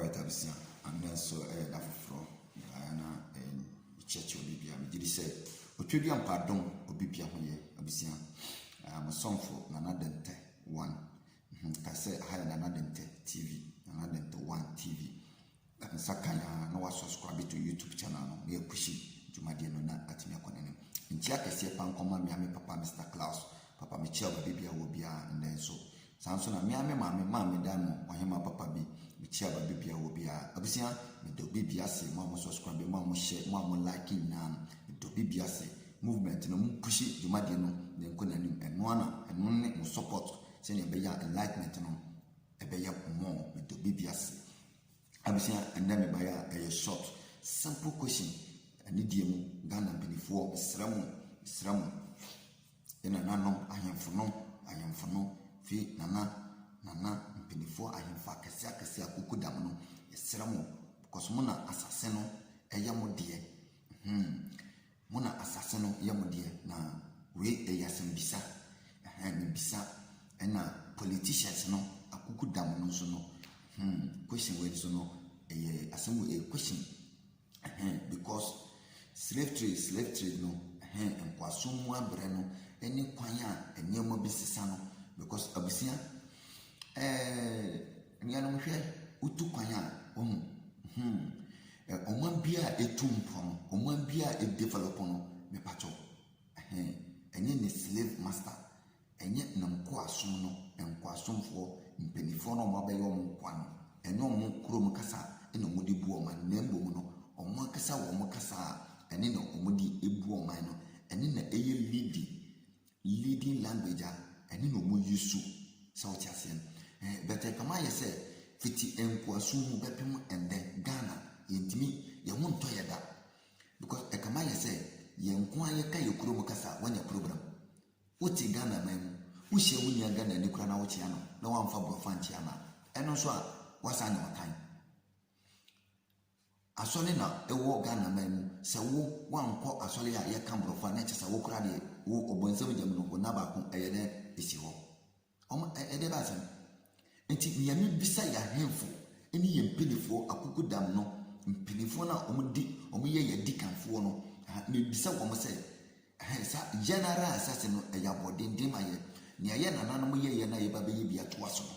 right abisia and then so da foforo na church obibia me did say otwedi ampadom obibia hoye abisia Musonfo Nana Dente 1 ka say high Nana Dente TV Nana Dente 1 TV and sakanya no was subscribe to YouTube channel no me pushi jumadi no na atimi akonene ntia kese pankoma me papa Mr. Klaus papa me chia babia wo bia and so sanso na me mame damo wahema papa bi me chia babia wo bia abisia me do bibia se mo subscribe mo share mo like na me do bibia se movement no pushi jumadi no ne nkonanim eno ana eno ne mo support se ne be ya enlightenment no e be ya mo me do bibia se abisia and then me buy a short simple question ani die mu Ghana benefo sramu ina nanom ayemfono fi nana benefo ayemfa kese akukudam no sramu because muna asase no eyamodie muna asase no yamodie na we eyasembisa bisa ena politicians no akukudam no so no question we so no asemu question because slave trade no enkwasomu abre no eni kwan a enyema bisisa no because abisia nyanom hwe utu kwan a oman bia etumpon oman bia e develop no me pacho enye ne slave master enye namkwasom no enkwasomfo mpenifo no mabaye omo kwan eno mo krom kasa eno mo de bu o man nembo mu no omo kasa wo mo kasa ene no omo di ebu o man no ene na eye leading language ene no mo yusu south asian but kama ye say fiti enkwasum bepem ende Ghana yentimi ye wonto yeda because kama ye say ye nko aye ka ye krom kasa wanya program woti Ghana man wo hye wo nya Ghana ni kura na wo chia no na wamfa bofa ntia na eno so a wasa nya otan asole na ewo Ghana man se wo wanko asole ya ye kan brofa na chesa wo kura de wo obonsem jam no na ba ko eyede esi ho ede ba san enti nyame bisa ya hemfo eni ye mpelifo akukudam no mpelifo na omo ye yedi kanfo no me bisa wo mo se sa general assassin no eya bodendem aye ne aye nananom ye na ye ba be ye bia to aso no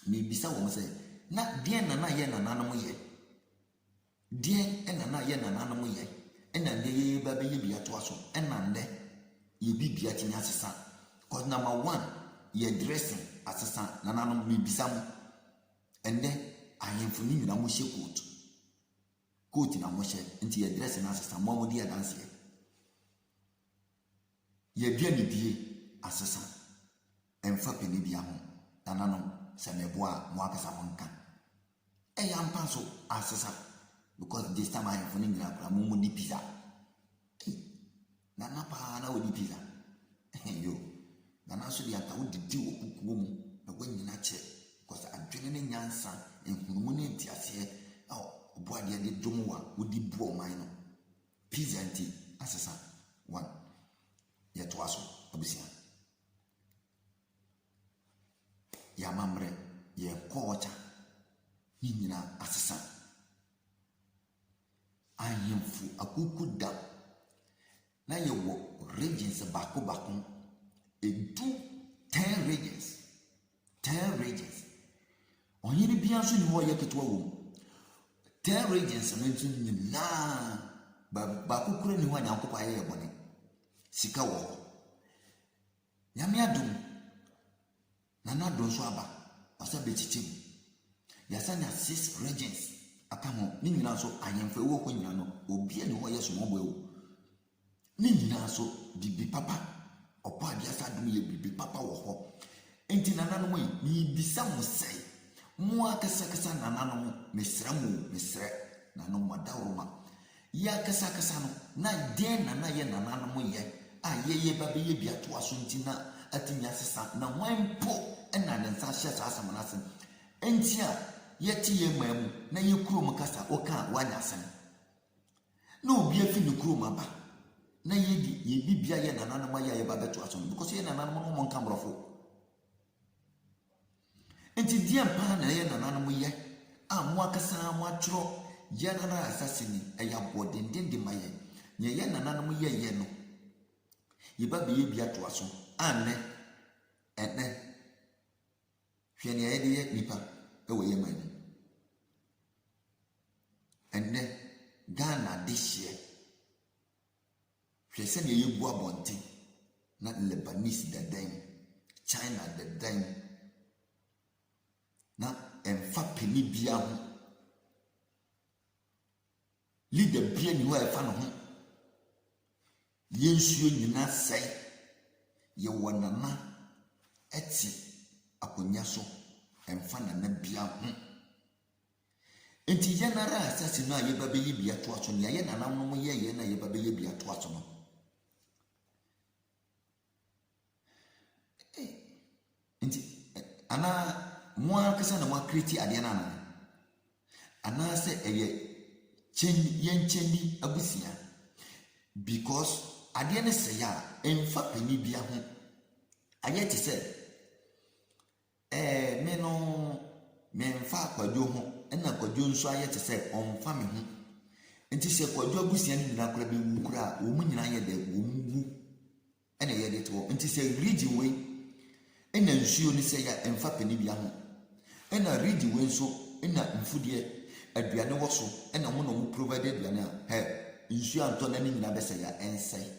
me bisa wo mo se na die nana ye nananom ye die enana ye nananom ye ena de ye ba be ye bia to aso ena nde ye bibia tinya sesa cause number 1 ye dressing asesa nananom me bisa mo ende ayemfo ni nyina mo hye coat na mo hye nti ye dressing asesa mo di dance ye bia ni die asesa emfa peni bia ho nananom se meboa mo akasa mo nka eya mpa so asesa because this time I am nyina kura mo di pizza nana pa na wo di pizza yo nana so dia ta wo di wo kukuo mu na wo nyina che because adwene ne nyansa enhunumu ne ntiase obo ade de domwa wo di buo man no pizza nti asesa 1 ye to aso obisia ya mamre ye kocha nyina asesa ayemfu akukuda na ye wo regions bako edu 10 regions onye bia so ni ho ye ketwa wo 10 regions mentu ni na bako kure ni ho anyankopɔ aye bone sika wo nyame adom na don so aba asa betitim yasanya 6 regions akamo ni nyina so ayemfa wo ko nyina no obi ani ho yeso mo bo ewo ni nyina so bibi papa opa bia sa dum ye bibi papa wo ho enti nananom yi ni bisa mo sei mo akasa nananom mesre nanom madawroma ya kasa no na den na ye nananom ye ye ba be ye bia to aso nti na atinya sesa na wanpo ena ne nsa hye sa asamanase enti a yeti ye mamu na ye kurom kasa oka wanya asem na obi afi ne kurom aba na ye bibia ye nananom ye ba beto aso because ye nananom no mo nka mrofo enti die mpa na ye nananom ye a mo akasa mo atro General Assassin eya bodenden de maye nye ye nananom ye no yeba be ye bia to aso anne ene hwe ne ye de nipa e wo ye man enne Ghana this year hwe se ne ye bu abonten na Lebanese the dem China the dem na emfa peni bia ho leader bia ni wa efa no ho yensuo nyina sai ye wonana eti akonya so emfa na bia ho enti General Assassin no ye ba be ye bia to aso ne ye nana no ye na ye ba be ye bia to aso no enti ana mo akasa na mo create ade na ana se eye chendi abusia because ade ne se ya emfa pani bia ho aye ti se me no memfa kwadwo ho na kwadwo nso aye ti se omfa me ho enti se kwadwo abusia ni nyina kora be wu kora wo mu nyina ye de wo mu ena ye de to enti se region we ena nsuo ni se ya emfa pani bia ho ena region we nso ena mfudie aduane wo so ena mo no mo provide aduane a nsuo anto na ni nyina be se ya ensai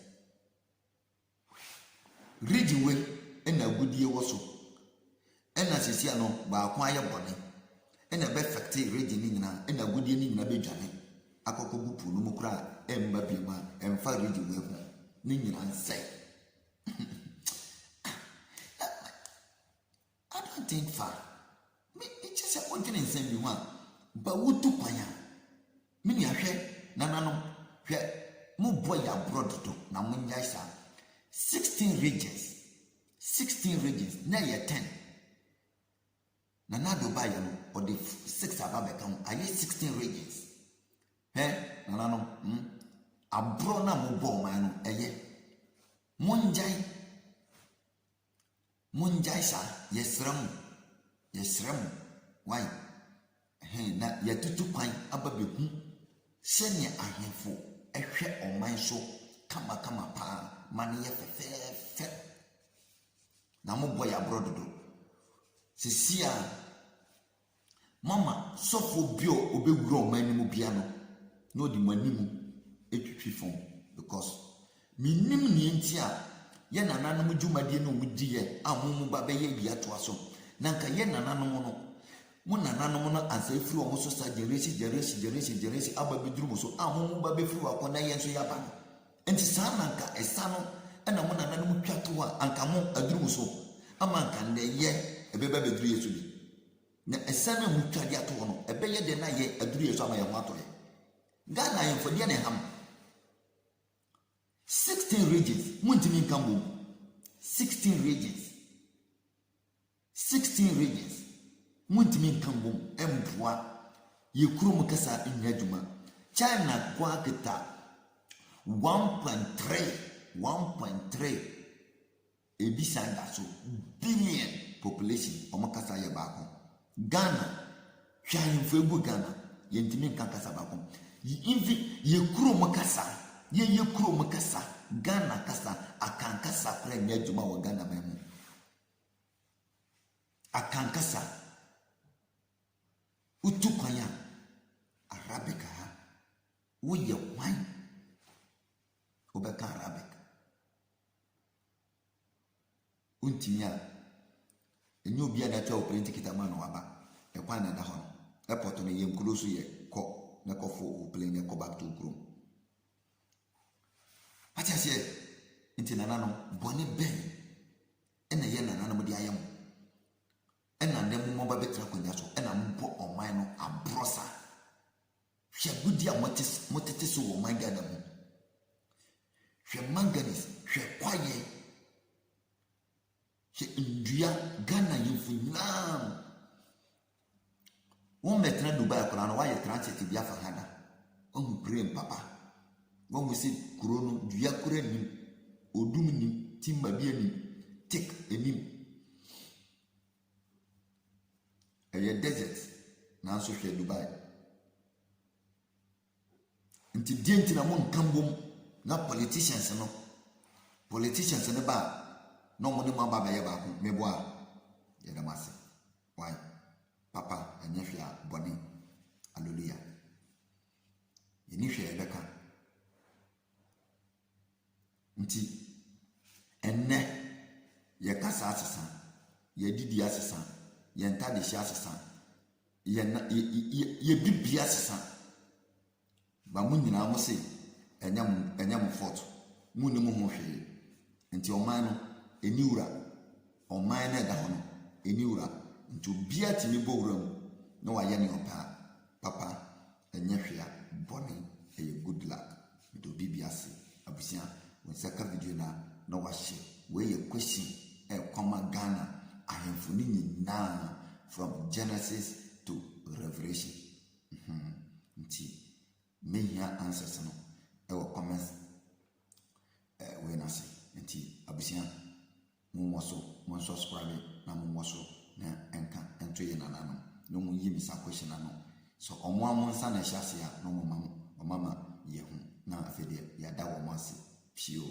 region we ena agudie wo so ena sesia no ba kwa aye bone ena be factory region ni nyina ena agudie ni nyina be dwane akokogu pu no mo kura emba bi ma emfa region we ho ni nyina ensai I don't think far me it just a point in send you one ba wutu kwanya me ni ahwe nananom hwe mo boy abroad to na mo nyai sa 16 regions na ye 10 na do ba ya no or the 6 ababe kan aye 16 regions nananom abro na mo bo man no eye mo njai sa yesram why na yatutu kwan ababehu senya ahemfo ehwe oman so kama pa mane ye fefe na mo boy abroad do sisia mama sofo bio obewuro oman ni mu bia no na odi manimu etwitwi fon because minim ni entia ye nananom dwumadie no mudiye amumu ba be ye bia to aso nanka ye nananom no mo nananom no ansa firi omo so sa generation aba biduru mo so amumu ba be firi akọ na ye nso ya ba no enti sa nanka esa no na mo nananom twato a anka mo aduru mo so ama anka na ye ebeba beduru yesu bi na esa na mu twade ato no ebe ye de na ye aduru yesu ama ye ho ato ye Ghana ye fodie na ham 16 regions muntimi nkambo 16 regions muntimi nkambo emboa ye kurom kasa nyadwuma China kwa kita 1.3 ebisanda so billion population omakasa ye baako Ghana hwahemfo egu Ghana ye ntimi nkankasa baako ye kurom kasa ye kurom kasa Ghana kasa akankasa kra nyadwuma wo Ghana memu akankasa utukwanya Arabic ha wo ye wan obeka Arabic untinya enyo bia na tawo print kitama no aba e kwa na da ho airport no ye mkulo so ye ko na kofo plane ko back to krom ati ase nti nananom bone ben ena ye nananom di ayam ena ndem mo ba betra kwanya so ena mpo oman no abrosa hwe gudi a motete so wo man Ghana mu hwe manganese hwe kwaye hwe ndua Ghana yimfunyam won metra Dubai akora no wa ye transit bia fa hada on brain papa won we see kurono dua kura ni odum ni timba bia ni tik enim eye desert nanso hwɛ Dubai nti die nti na mo nkambom na politicians ne ba no mo ne mo aba bɛyɛ baako mebo a yɛda mo ase why papa ɛnyɛ hwɛ a bɔne hallelujah yɛni hwɛ yɛbɛka nti ɛnnɛ yɛkasa asesa yɛdidi asesa yɛntade hyɛ asesa yɛbibia asesa ba mo nyinaa mo se ɛnyɛ mo fault mo ne mo ho hwee nti ɔman no eniwura ɔman na ɛda hɔ no eniwura nti obia timi bɔ wura mu na wayɛ ne ɔpa papa ɛnyɛ hwea bɔne ɛyɛ good luck do bibi ase abusua wɔn saka video na wahyɛ wei yɛ question ɛkɔma Ghana ahemfo ne nyinaa from Genesis to Revelation nti mehia answers no ɛwɔ comments wei na se nti abusua mo subscribe na mo so na enka ento ye nanano no mo yi misa question ano so omo amonsa na hyase a no mo mama ye hu na afede ya da wo mo ase pio